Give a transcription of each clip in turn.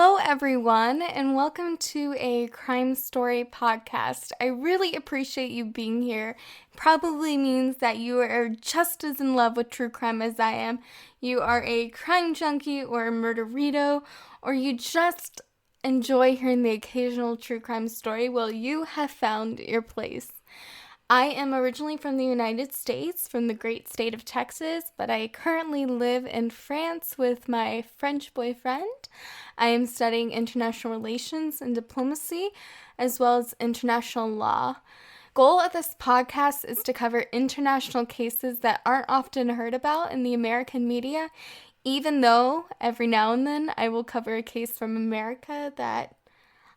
Hello, everyone, and welcome to a crime story podcast. I really appreciate you being here. Probably means that you are just as in love with true crime as I am. You are a crime junkie or a murderito, or you just enjoy hearing the occasional true crime story. Well, you have found your place. I am originally from the United States, from the great state of Texas, but I currently live in France with my French boyfriend. I am studying international relations and diplomacy, as well as international law. Goal of this podcast is to cover international cases that aren't often heard about in the American media, even though every now and then I will cover a case from America that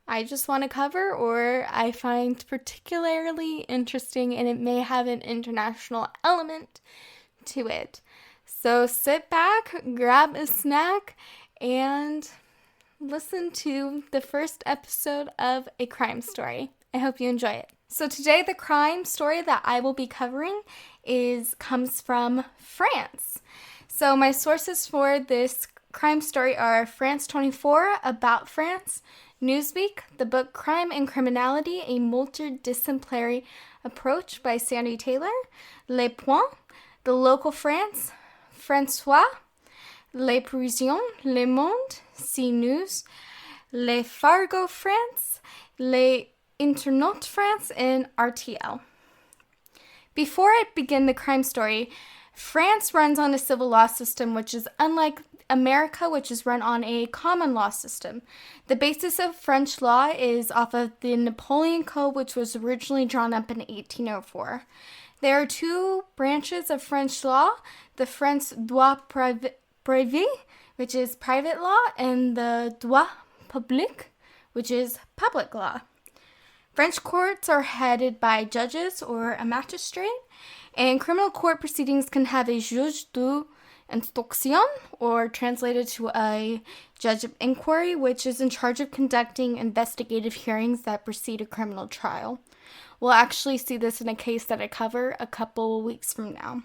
I just want to cover or I find particularly interesting, and it may have an international element to it. So sit back, grab a snack, and listen to the first episode of A Crime Story. I hope you enjoy it. So today the crime story that I will be covering comes from France. So my sources for this crime story are France 24, About France, Newsweek, the book Crime and Criminality, A Multidisciplinary Approach by Sandy Taylor, Le Point, The Local France, François, Les Parisiens, Le Monde, CNews, Le Fargo France, Les Internautes France, and RTL. Before I begin the crime story, France runs on a civil law system which is unlike America, which is run on a common law system. The basis of French law is off of the Napoleon Code, which was originally drawn up in 1804. There are two branches of French law, the French droit privé, which is private law, and the droit public, which is public law. French courts are headed by judges or a magistrate, and criminal court proceedings can have a juge d'instruction, or translated to a judge of inquiry, which is in charge of conducting investigative hearings that precede a criminal trial. We'll actually see this in a case that I cover a couple weeks from now.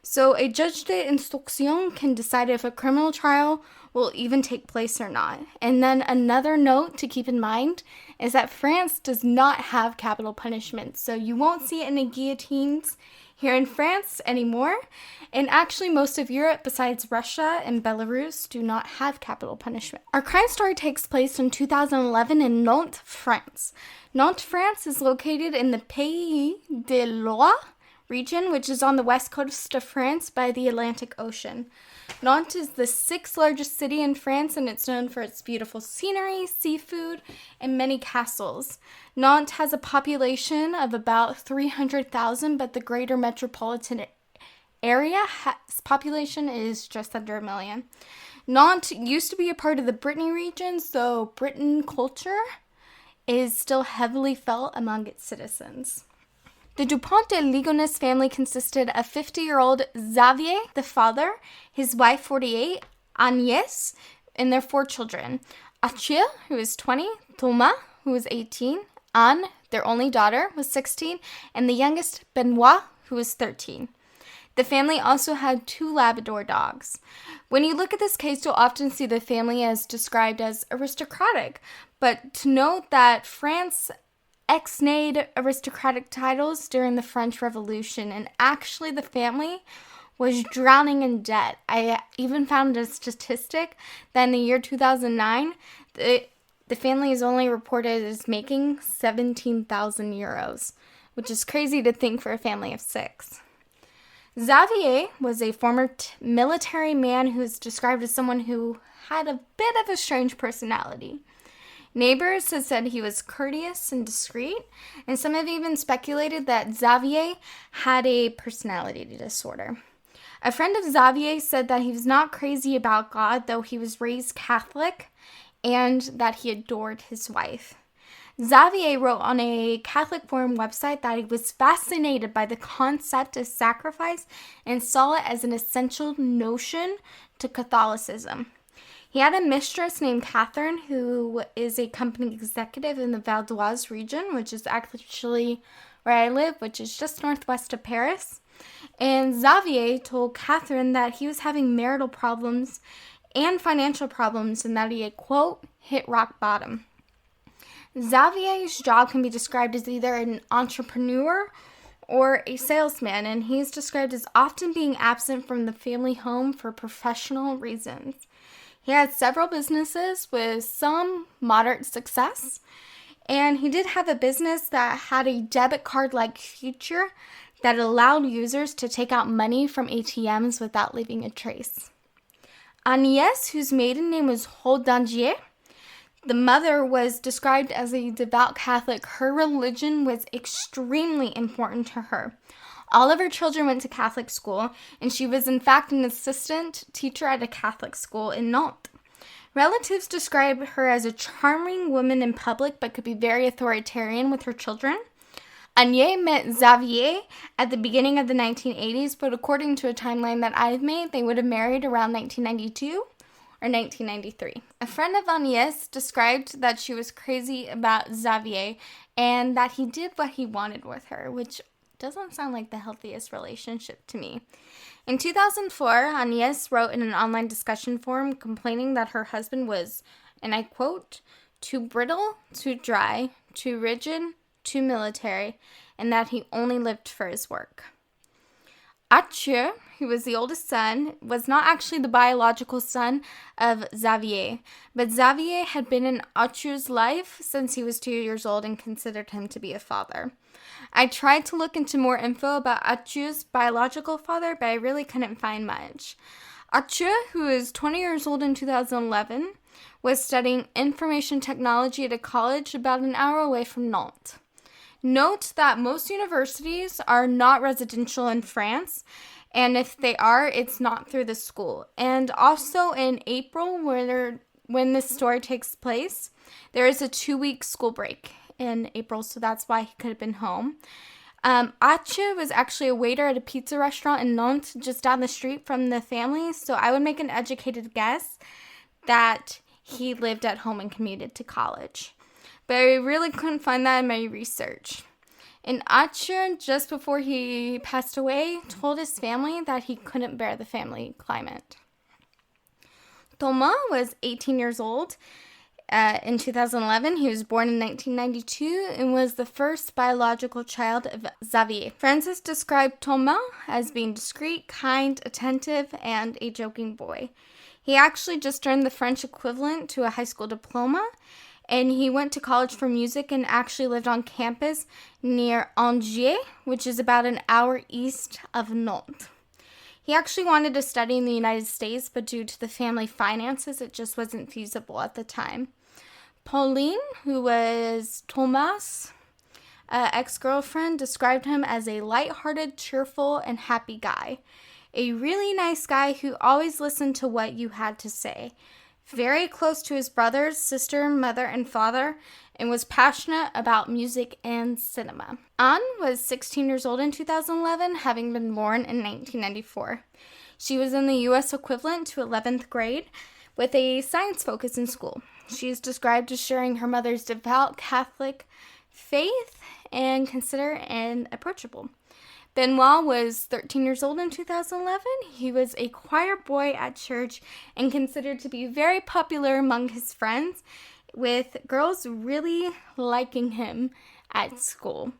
So a judge d'instruction can decide if a criminal trial will even take place or not. And then another note to keep in mind is that France does not have capital punishment, so you won't see any guillotines here in France anymore. And actually most of Europe besides Russia and Belarus do not have capital punishment. Our crime story takes place in 2011 in Nantes, France. Nantes, France is located in the Pays de Loire region, which is on the west coast of France by the Atlantic Ocean. Nantes is the sixth largest city in France, and it's known for its beautiful scenery, seafood, and many castles. Nantes has a population of about 300,000, but the greater metropolitan area population is just under 1 million. Nantes used to be a part of the Brittany region, so Breton culture is still heavily felt among its citizens. The DuPont de Ligonnès family consisted of 50-year-old Xavier, the father, his wife, 48, Agnès, and their 4 children. Achille, who is 20, Thomas, who is 18, Anne, their only daughter, was 16, and the youngest, Benoit, who was 13. The family also had 2 Labrador dogs. When you look at this case, you'll often see the family as described as aristocratic, but to note that France ex-nayed aristocratic titles during the French Revolution, and actually the family was drowning in debt. I even found a statistic that in the year 2009, the family is only reported as making 17,000 euros, which is crazy to think for a family of 6. Xavier was a former military man who is described as someone who had a bit of a strange personality. Neighbors have said he was courteous and discreet, and some have even speculated that Xavier had a personality disorder. A friend of Xavier said that he was not crazy about God, though he was raised Catholic, and that he adored his wife. Xavier wrote on a Catholic forum website that he was fascinated by the concept of sacrifice and saw it as an essential notion to Catholicism. He had a mistress named Catherine, who is a company executive in the Val d'Oise region, which is actually where I live, which is just northwest of Paris. And Xavier told Catherine that he was having marital problems and financial problems, and that he had, quote, hit rock bottom. Xavier's job can be described as either an entrepreneur or a salesman, and he's described as often being absent from the family home for professional reasons. He had several businesses with some moderate success, and he did have a business that had a debit card-like feature that allowed users to take out money from ATMs without leaving a trace. Agnès, whose maiden name was Hodangier, the mother was described as a devout Catholic. Her religion was extremely important to her. All of her children went to Catholic school, and she was in fact an assistant teacher at a Catholic school in Nantes. Relatives describe her as a charming woman in public, but could be very authoritarian with her children. Agnès met Xavier at the beginning of the 1980s, but according to a timeline that I've made, they would have married around 1992 or 1993. A friend of Agnès described that she was crazy about Xavier and that he did what he wanted with her, which doesn't sound like the healthiest relationship to me. In 2004, Agnès wrote in an online discussion forum complaining that her husband was, and I quote, too brittle, too dry, too rigid, too military, and that he only lived for his work. Arthur, who was the oldest son, was not actually the biological son of Xavier, but Xavier had been in Arthur's life since he was 2 years old and considered him to be a father. I tried to look into more info about Arthur's biological father, but I really couldn't find much. Arthur, who is 20 years old in 2011, was studying information technology at a college about an hour away from Nantes. Note that most universities are not residential in France, and if they are, it's not through the school. And also in April, when this story takes place, there is a 2-week school break in April, so that's why he could have been home. Arthur was actually a waiter at a pizza restaurant in Nantes, just down the street from the family, so I would make an educated guess that he lived at home and commuted to college. But I really couldn't find that in my research. And Arthur, just before he passed away, told his family that he couldn't bear the family climate. Thomas was 18 years old in 2011. He was born in 1992 and was the first biological child of Xavier. Francis described Thomas as being discreet, kind, attentive, and a joking boy. He actually just earned the French equivalent to a high school diploma, and he went to college for music and actually lived on campus near Angers, which is about an hour east of Nantes. He actually wanted to study in the United States, but due to the family finances, it just wasn't feasible at the time. Pauline, who was Thomas' ex-girlfriend, described him as a lighthearted, cheerful, and happy guy. A really nice guy who always listened to what you had to say. Very close to his brothers, sister, mother, and father, and was passionate about music and cinema. Anne was 16 years old in 2011, having been born in 1994. She was in the U.S. equivalent to 11th grade, with a science focus in school. She is described as sharing her mother's devout Catholic faith and considerate and approachable. Benoit was 13 years old in 2011. He was a choir boy at church and considered to be very popular among his friends, with girls really liking him at school.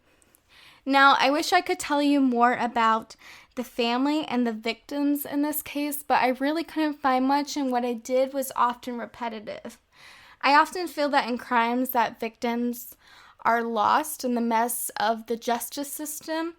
Now, I wish I could tell you more about the family and the victims in this case, but I really couldn't find much, and what I did was often repetitive. I often feel that in crimes that victims are lost in the mess of the justice system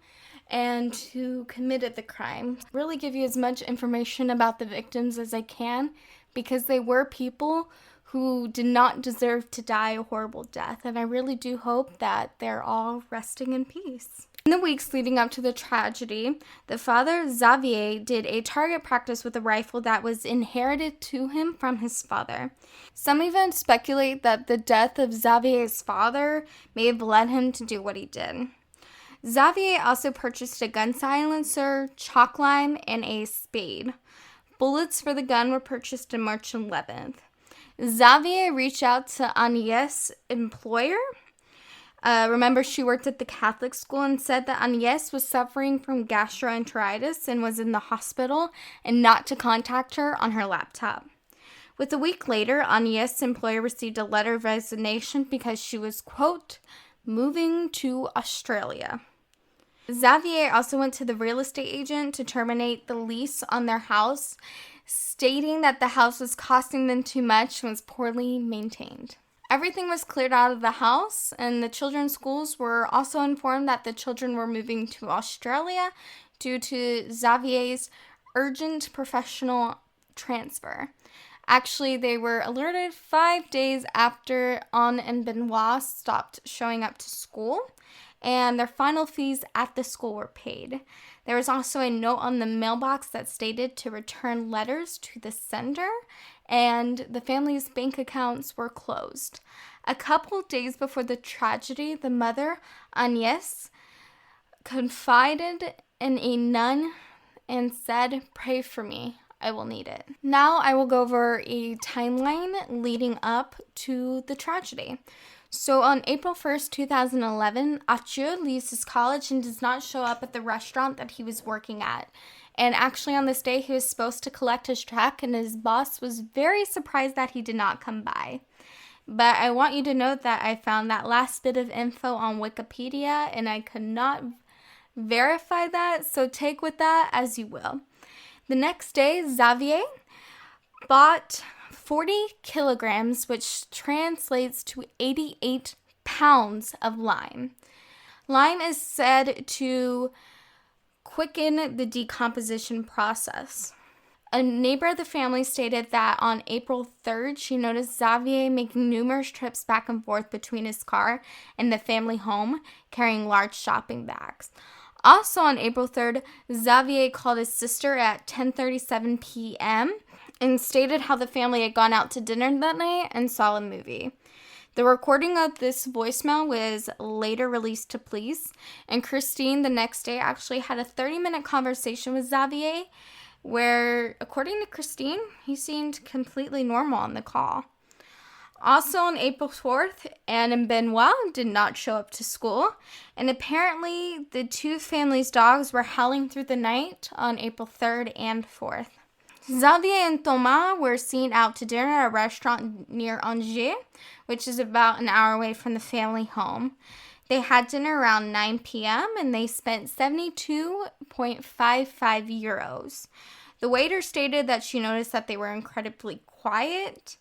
and who committed the crime. Really give you as much information about the victims as I can, because they were people who did not deserve to die a horrible death, and I really do hope that they're all resting in peace. In the weeks leading up to the tragedy, the father, Xavier, did a target practice with a rifle that was inherited to him from his father. Some even speculate that the death of Xavier's father may have led him to do what he did. Xavier also purchased a gun silencer, chalk lime, and a spade. Bullets for the gun were purchased on March 11th. Xavier reached out to Agnès' employer. Remember, she worked at the Catholic school, and said that Agnès was suffering from gastroenteritis and was in the hospital, and not to contact her on her laptop. With a week later, Agnes' employer received a letter of resignation because she was, quote, moving to Australia. Xavier also went to the real estate agent to terminate the lease on their house, stating that the house was costing them too much and was poorly maintained. Everything was cleared out of the house, and the children's schools were also informed that the children were moving to Australia due to Xavier's urgent professional transfer. Actually, they were alerted 5 days after Anne and Benoit stopped showing up to school, and their final fees at the school were paid. There was also a note on the mailbox that stated to return letters to the sender, and the family's bank accounts were closed. A couple days before the tragedy, the mother, Agnes, confided in a nun and said, "Pray for me. I will need it." Now I will go over a timeline leading up to the tragedy. So on April 1st, 2011, Arthur leaves his college and does not show up at the restaurant that he was working at. And actually on this day, he was supposed to collect his check, and his boss was very surprised that he did not come by. But I want you to note that I found that last bit of info on Wikipedia, and I could not verify that, so take with that as you will. The next day, Xavier bought 40 kilograms, which translates to 88 pounds of lime. Lime is said to quicken the decomposition process. A neighbor of the family stated that on April 3rd, she noticed Xavier making numerous trips back and forth between his car and the family home, carrying large shopping bags. Also on April 3rd, Xavier called his sister at 10:37 p.m. and stated how the family had gone out to dinner that night and saw a movie. The recording of this voicemail was later released to police, and Christine the next day actually had a 30-minute conversation with Xavier where, according to Christine, he seemed completely normal on the call. Also on April 4th, Anne and Benoit did not show up to school, and apparently the two families' dogs were howling through the night on April 3rd and 4th. Xavier and Thomas were seen out to dinner at a restaurant near Angers, which is about an hour away from the family home. They had dinner around 9 p.m. and they spent 72.55 euros. The waiter stated that she noticed that they were incredibly quiet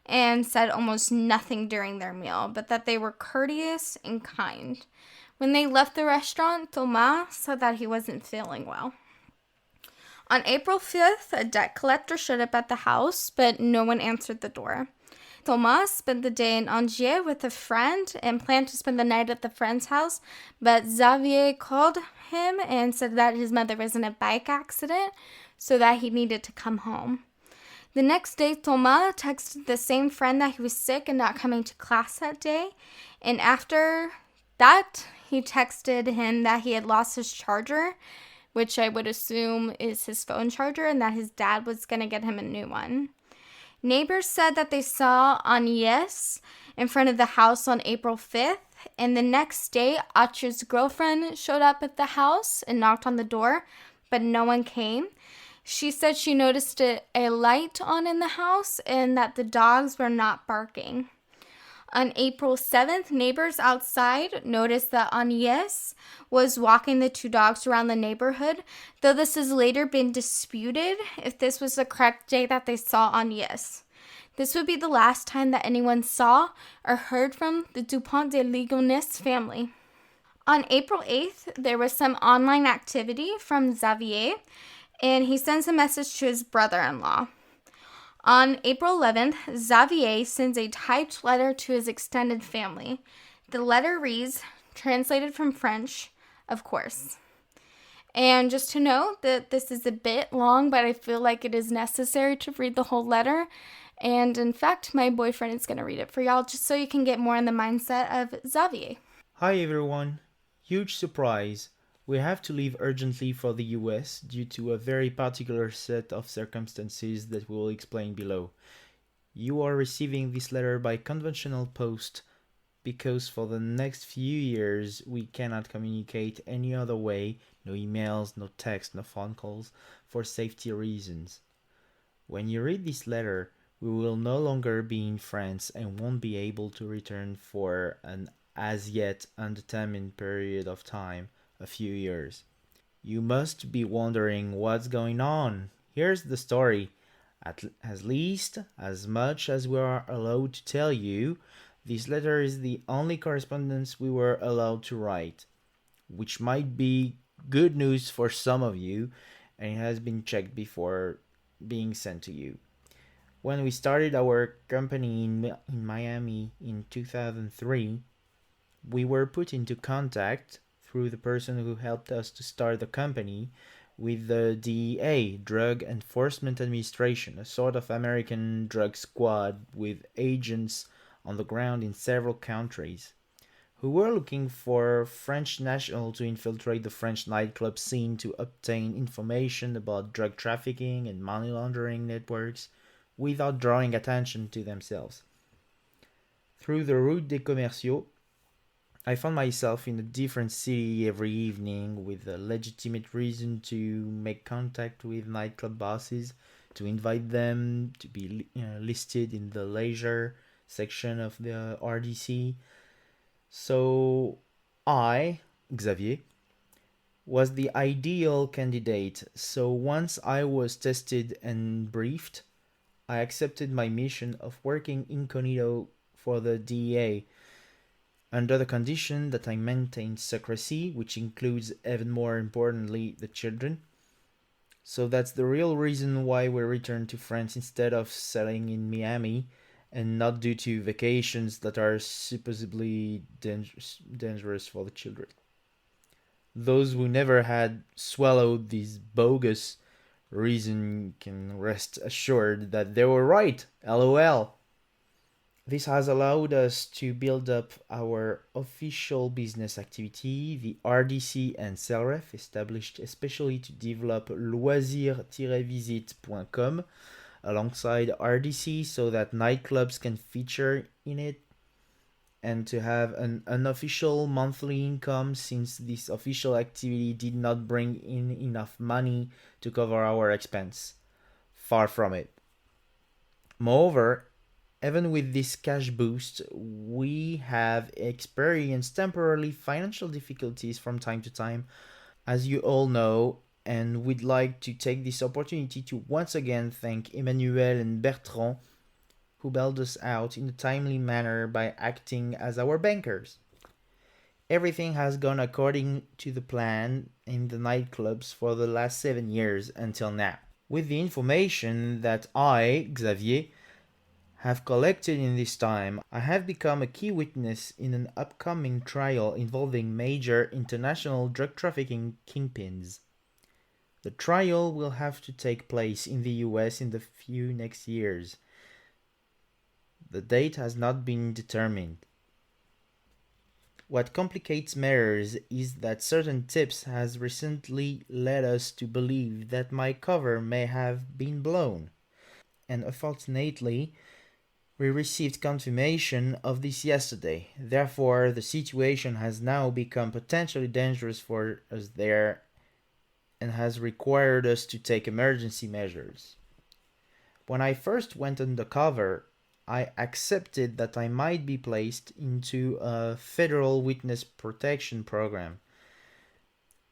and said almost nothing during their meal, but that they were courteous and kind. When they left the restaurant, Thomas said that he wasn't feeling well. On April 5th, a debt collector showed up at the house, but no one answered the door. Thomas spent the day in Angers with a friend and planned to spend the night at the friend's house, but Xavier called him and said that his mother was in a bike accident, so that he needed to come home. The next day, Thomas texted the same friend that he was sick and not coming to class that day, and after that, he texted him that he had lost his charger, which I would assume is his phone charger, and that his dad was going to get him a new one. Neighbors said that they saw Agnes in front of the house on April 5th, and the next day, Archer's girlfriend showed up at the house and knocked on the door, but no one came. She said she noticed a light on in the house and that the dogs were not barking. On April 7th, neighbors outside noticed that Agnes was walking the two dogs around the neighborhood, though this has later been disputed if this was the correct day that they saw Agnes. This would be the last time that anyone saw or heard from the DuPont de Ligonnès family. On April 8th, there was some online activity from Xavier, and he sends a message to his brother-in-law. On April 11th, Xavier sends a typed letter to his extended family. The letter reads, translated from French, of course. And just to note that this is a bit long, but I feel like it is necessary to read the whole letter. And in fact, my boyfriend is going to read it for y'all just so you can get more in the mindset of Xavier. Hi everyone. Huge surprise. We have to leave urgently for the US due to a very particular set of circumstances that we will explain below. You are receiving this letter by conventional post because for the next few years we cannot communicate any other way, no emails, no text, no phone calls, for safety reasons. When you read this letter, We will no longer be in France and won't be able to return for an as yet undetermined period of time, a few years. You must be wondering what's going on. Here's the story. At least, as much as we are allowed to tell you, this letter is the only correspondence we were allowed to write, which might be good news for some of you, and it has been checked before being sent to you. When we started our company in Miami in 2003, we were put into contact through the person who helped us to start the company with the DEA, Drug Enforcement Administration, a sort of American drug squad with agents on the ground in several countries, who were looking for French nationals to infiltrate the French nightclub scene to obtain information about drug trafficking and money laundering networks without drawing attention to themselves. Through the Route des Commerciaux, I found myself in a different city every evening with a legitimate reason to make contact with nightclub bosses, to invite them to be listed in the leisure section of the RDC. So I, Xavier, was the ideal candidate. So once I was tested and briefed, I accepted my mission of working incognito for the DEA under the condition that I maintain secrecy, which includes, even more importantly, the children. So that's the real reason why we returned to France instead of settling in Miami, and not due to vacations that are supposedly dangerous for the children. Those who never had swallowed this bogus reason can rest assured that they were right. LOL. This has allowed us to build up our official business activity, the RDC and CELREF, established especially to develop loisir-visite.com alongside RDC so that nightclubs can feature in it, and to have an unofficial monthly income since this official activity did not bring in enough money to cover our expense. Far from it. Moreover, even with this cash boost, we have experienced temporarily financial difficulties from time to time, as you all know, and we'd like to take this opportunity to once again thank Emmanuel and Bertrand, who bailed us out in a timely manner by acting as our bankers. Everything has gone according to the plan in the nightclubs for the last 7 years until now. With the information that I, Xavier, have collected in this time, I have become a key witness in an upcoming trial involving major international drug trafficking kingpins. The trial will have to take place in the US in the few next years. The date has not been determined. What complicates matters is that certain tips has recently led us to believe that my cover may have been blown. And unfortunately, we received confirmation of this yesterday. Therefore, the situation has now become potentially dangerous for us there and has required us to take emergency measures. When I first went undercover, I accepted that I might be placed into a federal witness protection program.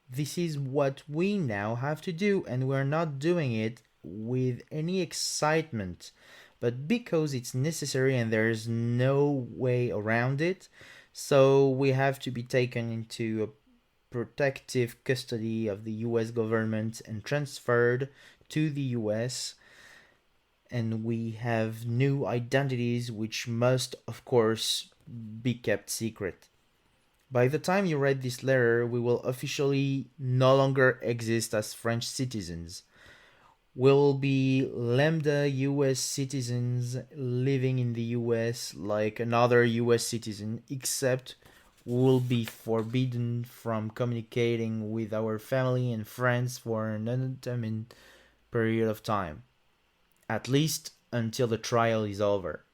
This is what we now have to do, and we're not doing it with any excitement, but because it's necessary and there's no way around it. So we have to be taken into a protective custody of the US government and transferred to the US. And we have new identities which must, of course, be kept secret. By the time you read this letter, we will officially no longer exist as French citizens. Will be lambda US citizens living in the US like another US citizen, except will be forbidden from communicating with our family and friends for an undetermined period of time, at least until the trial is over.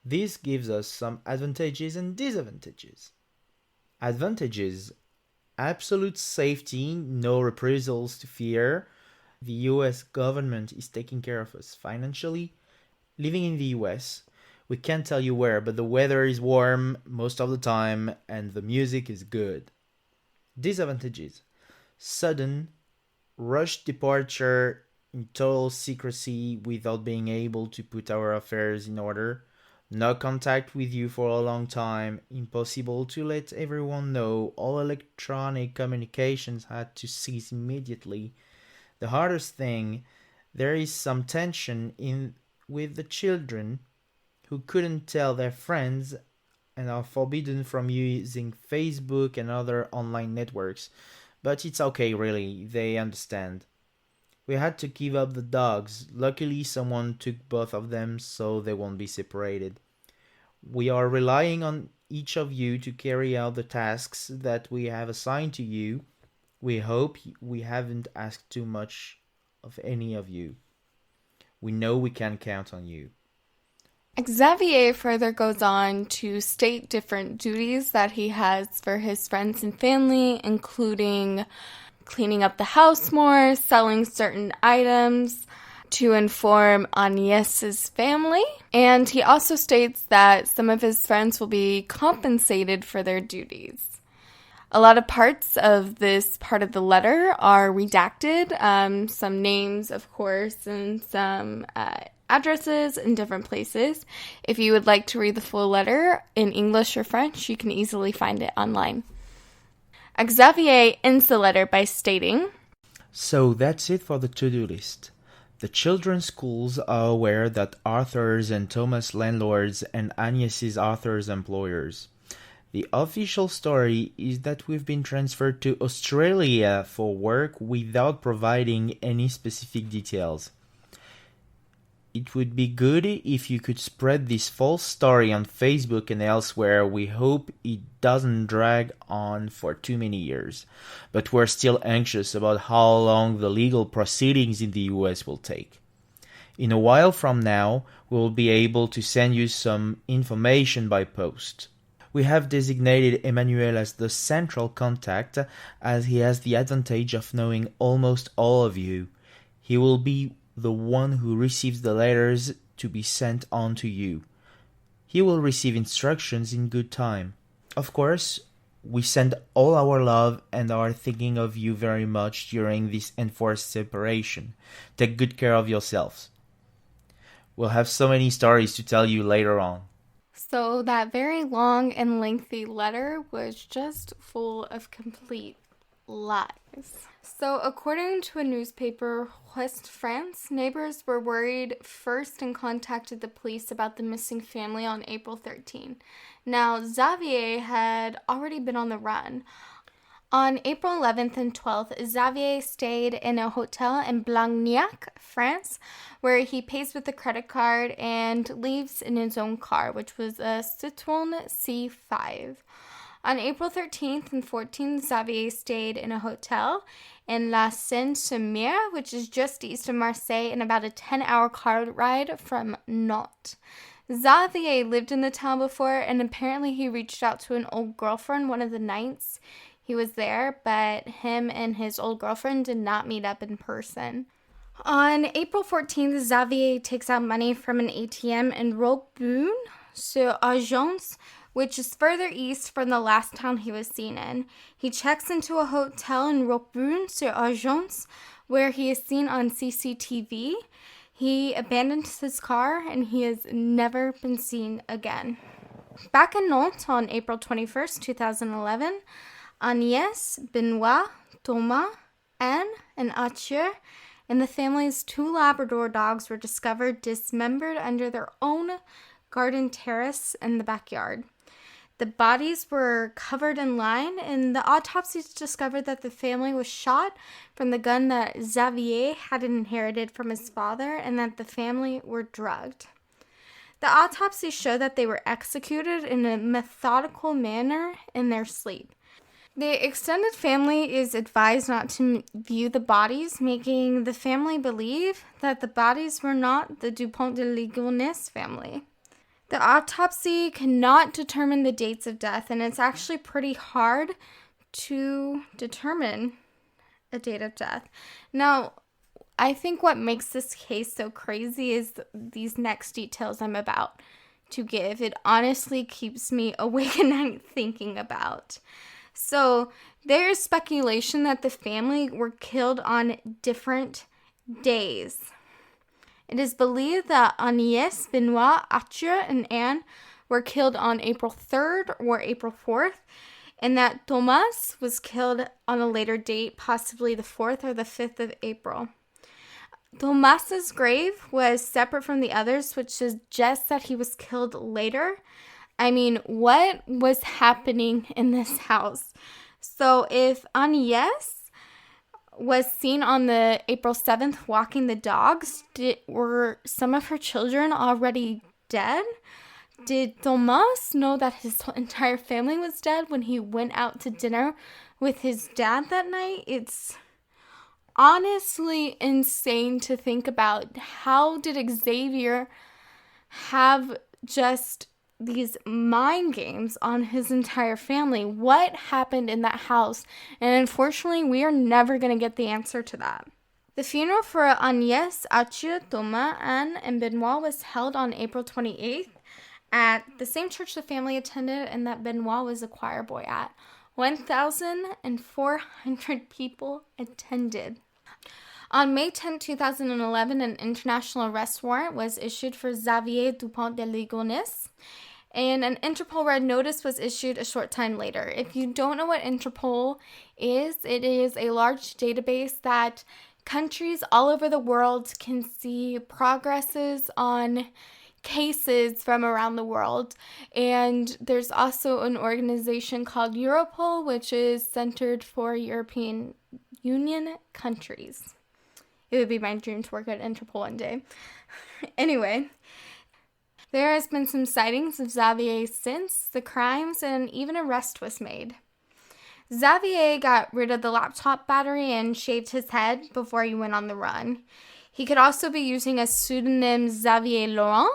This gives us some advantages and disadvantages. Advantages: absolute safety, no reprisals to fear. The US government is taking care of us financially, Living in the US, we can't tell you where, but the weather is warm most of the time and the music is good. Disadvantages: sudden, rushed departure in total secrecy without being able to put our affairs in order, no contact with you for a long time, impossible to let everyone know, all electronic communications had to cease immediately. The hardest thing, there is some tension in with the children who couldn't tell their friends and are forbidden from using Facebook and other online networks. But it's okay, really, they understand. We had to give up the dogs. Luckily, someone took both of them so they won't be separated. We are relying on each of you to carry out the tasks that we have assigned to you. We hope we haven't asked too much of any of you. We know we can count on you. Xavier further goes on to state different duties that he has for his friends and family, including cleaning up the house more, selling certain items to inform Agnès' family, and he also states that some of his friends will be compensated for their duties. A lot of parts of this part of the letter are redacted, some names, of course, and some addresses in different places. If you would like to read the full letter in English or French, you can easily find it online. Xavier ends the letter by stating, "So that's it for the to-do list. The children's schools are aware that Arthur's and Thomas' landlords and Agnes's Arthur's employers. The official story is that we've been transferred to Australia for work without providing any specific details. It would be good if you could spread this false story on Facebook and elsewhere. We hope it doesn't drag on for too many years, but we're still anxious about how long the legal proceedings in the US will take. In a while from now, we'll be able to send you some information by post. We have designated Emmanuel as the central contact, as he has the advantage of knowing almost all of you. He will be the one who receives the letters to be sent on to you. He will receive instructions in good time. Of course, we send all our love and are thinking of you very much during this enforced separation. Take good care of yourselves. We'll have so many stories to tell you later on." So that very long and lengthy letter was just full of complete lies. So according to a newspaper, West France, neighbors were worried first and contacted the police about the missing family on April 13. Now, Xavier had already been on the run. On April 11th and 12th, Xavier stayed in a hotel in Blagnac, France, where he pays with a credit card and leaves in his own car, which was a Citroën C5. On April 13th and 14th, Xavier stayed in a hotel in La Seine-sur-Mer, which is just east of Marseille and about a 10-hour car ride from Nantes. Xavier lived in the town before, and apparently he reached out to an old girlfriend one of the nights he was there, but him and his old girlfriend did not meet up in person. On April 14th, Xavier takes out money from an ATM in Roquebrune-sur-Argens, which is further east from the last town he was seen in. He checks into a hotel in Roquebrune-sur-Argens, where he is seen on CCTV. He abandons his car, and he has never been seen again. Back in Nantes on April 21st, 2011, Agnès, Benoit, Thomas, Anne, and Arthur and the family's 2 Labrador dogs were discovered dismembered under their own garden terrace in the backyard. The bodies were covered in lime, and the autopsies discovered that the family was shot from the gun that Xavier had inherited from his father, and that the family were drugged. The autopsies show that they were executed in a methodical manner in their sleep. The extended family is advised not to view the bodies, making the family believe that the bodies were not the DuPont de Ligonnès family. The autopsy cannot determine the dates of death, and it's actually pretty hard to determine a date of death. Now, I think what makes this case so crazy is these next details I'm about to give. It honestly keeps me awake at night thinking about. So there's speculation that the family were killed on different days. It is believed that Agnès, Benoit, Arthur, and Anne were killed on April 3rd or April 4th, and that Thomas was killed on a later date, possibly the 4th or the 5th of April. Thomas's grave was separate from the others, which suggests that he was killed later. I mean, what was happening in this house? So if Agnès was seen on the April 7th walking the dogs, were some of her children already dead? Did Thomas know that his entire family was dead when he went out to dinner with his dad that night? It's honestly insane to think about. How did Xavier have just these mind games on his entire family? What happened in that house? And unfortunately, we are never going to get the answer to that. The funeral for Agnès, Arthur, Thomas, Anne, and Benoit was held on April 28th at the same church the family attended and that Benoit was a choir boy at. 1,400 people attended. On May 10, 2011, an international arrest warrant was issued for Xavier DuPont de Ligonnès, and an Interpol red notice was issued a short time later. If you don't know what Interpol is, it is a large database that countries all over the world can see progresses on cases from around the world. And there's also an organization called Europol, which is centered for European Union countries. It would be my dream to work at Interpol one day. Anyway, there has been some sightings of Xavier since the crimes, and even an arrest was made. Xavier got rid of the laptop battery and shaved his head before he went on the run. He could also be using a pseudonym Xavier Laurent,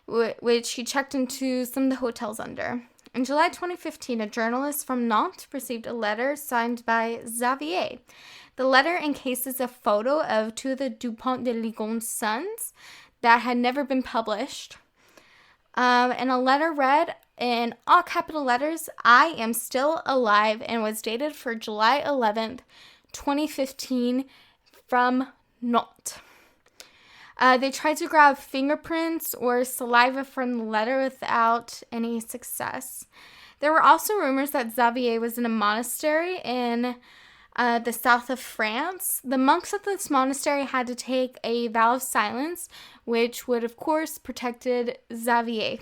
which he checked into some of the hotels under. In July 2015, a journalist from Nantes received a letter signed by Xavier. The letter encases a photo of two of the DuPont de Ligonnès sons that had never been published. And a letter read in all capital letters, "I am still alive," and was dated for July 11th, 2015 from Nantes. They tried to grab fingerprints or saliva from the letter without any success. There were also rumors that Xavier was in a monastery in the south of France. The monks of this monastery had to take a vow of silence, which would, of course, protected Xavier.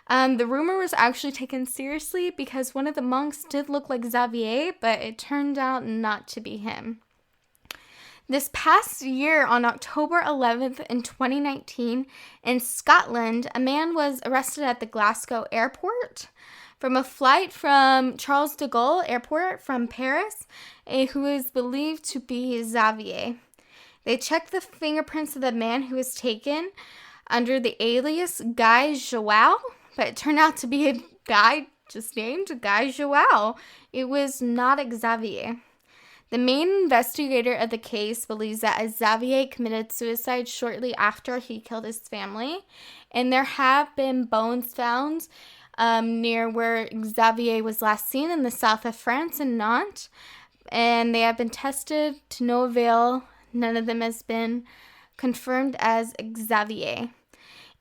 The rumor was actually taken seriously because one of the monks did look like Xavier, but it turned out not to be him. This past year, on October 11th in 2019, in Scotland, a man was arrested at the Glasgow airport from a flight from Charles de Gaulle Airport from Paris, who is believed to be Xavier. They checked the fingerprints of the man who was taken under the alias Guy Joao, but it turned out to be a guy just named Guy Joao. It was not Xavier. The main investigator of the case believes that Xavier committed suicide shortly after he killed his family, and there have been bones found near where Xavier was last seen in the south of France in Nantes, and they have been tested to no avail. None of them has been confirmed as Xavier.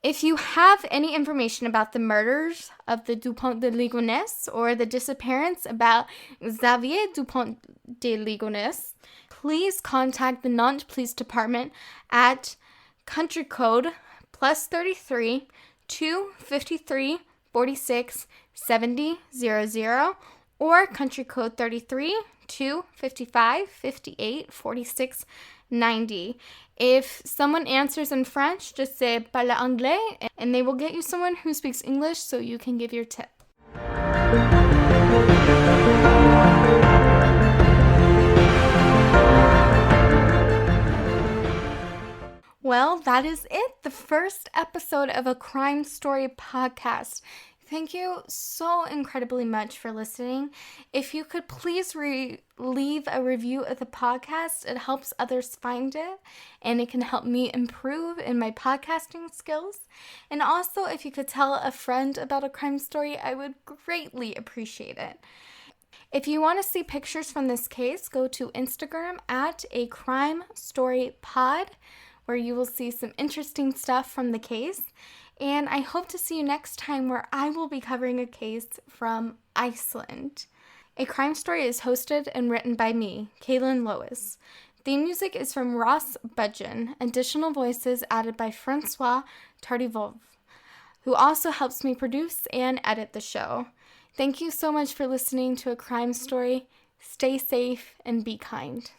If you have any information about the murders of the DuPont de Ligonnès or the disappearance about Xavier DuPont de Ligonnès, please contact the Nantes Police Department at country code +33 253 46 70 00 or country code 33 255 58 46 90. If someone answers in French, just say "parle anglais," and they will get you someone who speaks English so you can give your tip. Well, that is it. The first episode of a crime story podcast. Thank you so incredibly much for listening. If you could please leave a review of the podcast, it helps others find it and it can help me improve in my podcasting skills. And also, if you could tell a friend about a crime story, I would greatly appreciate it. If you want to see pictures from this case, go to Instagram at a crime story pod, where you will see some interesting stuff from the case. And I hope to see you next time, where I will be covering a case from Iceland. A Crime Story is hosted and written by me, Kaylin Lois. Theme music is from Ross Budgeon. Additional voices added by Francois Tardivov, who also helps me produce and edit the show. Thank you so much for listening to A Crime Story. Stay safe and be kind.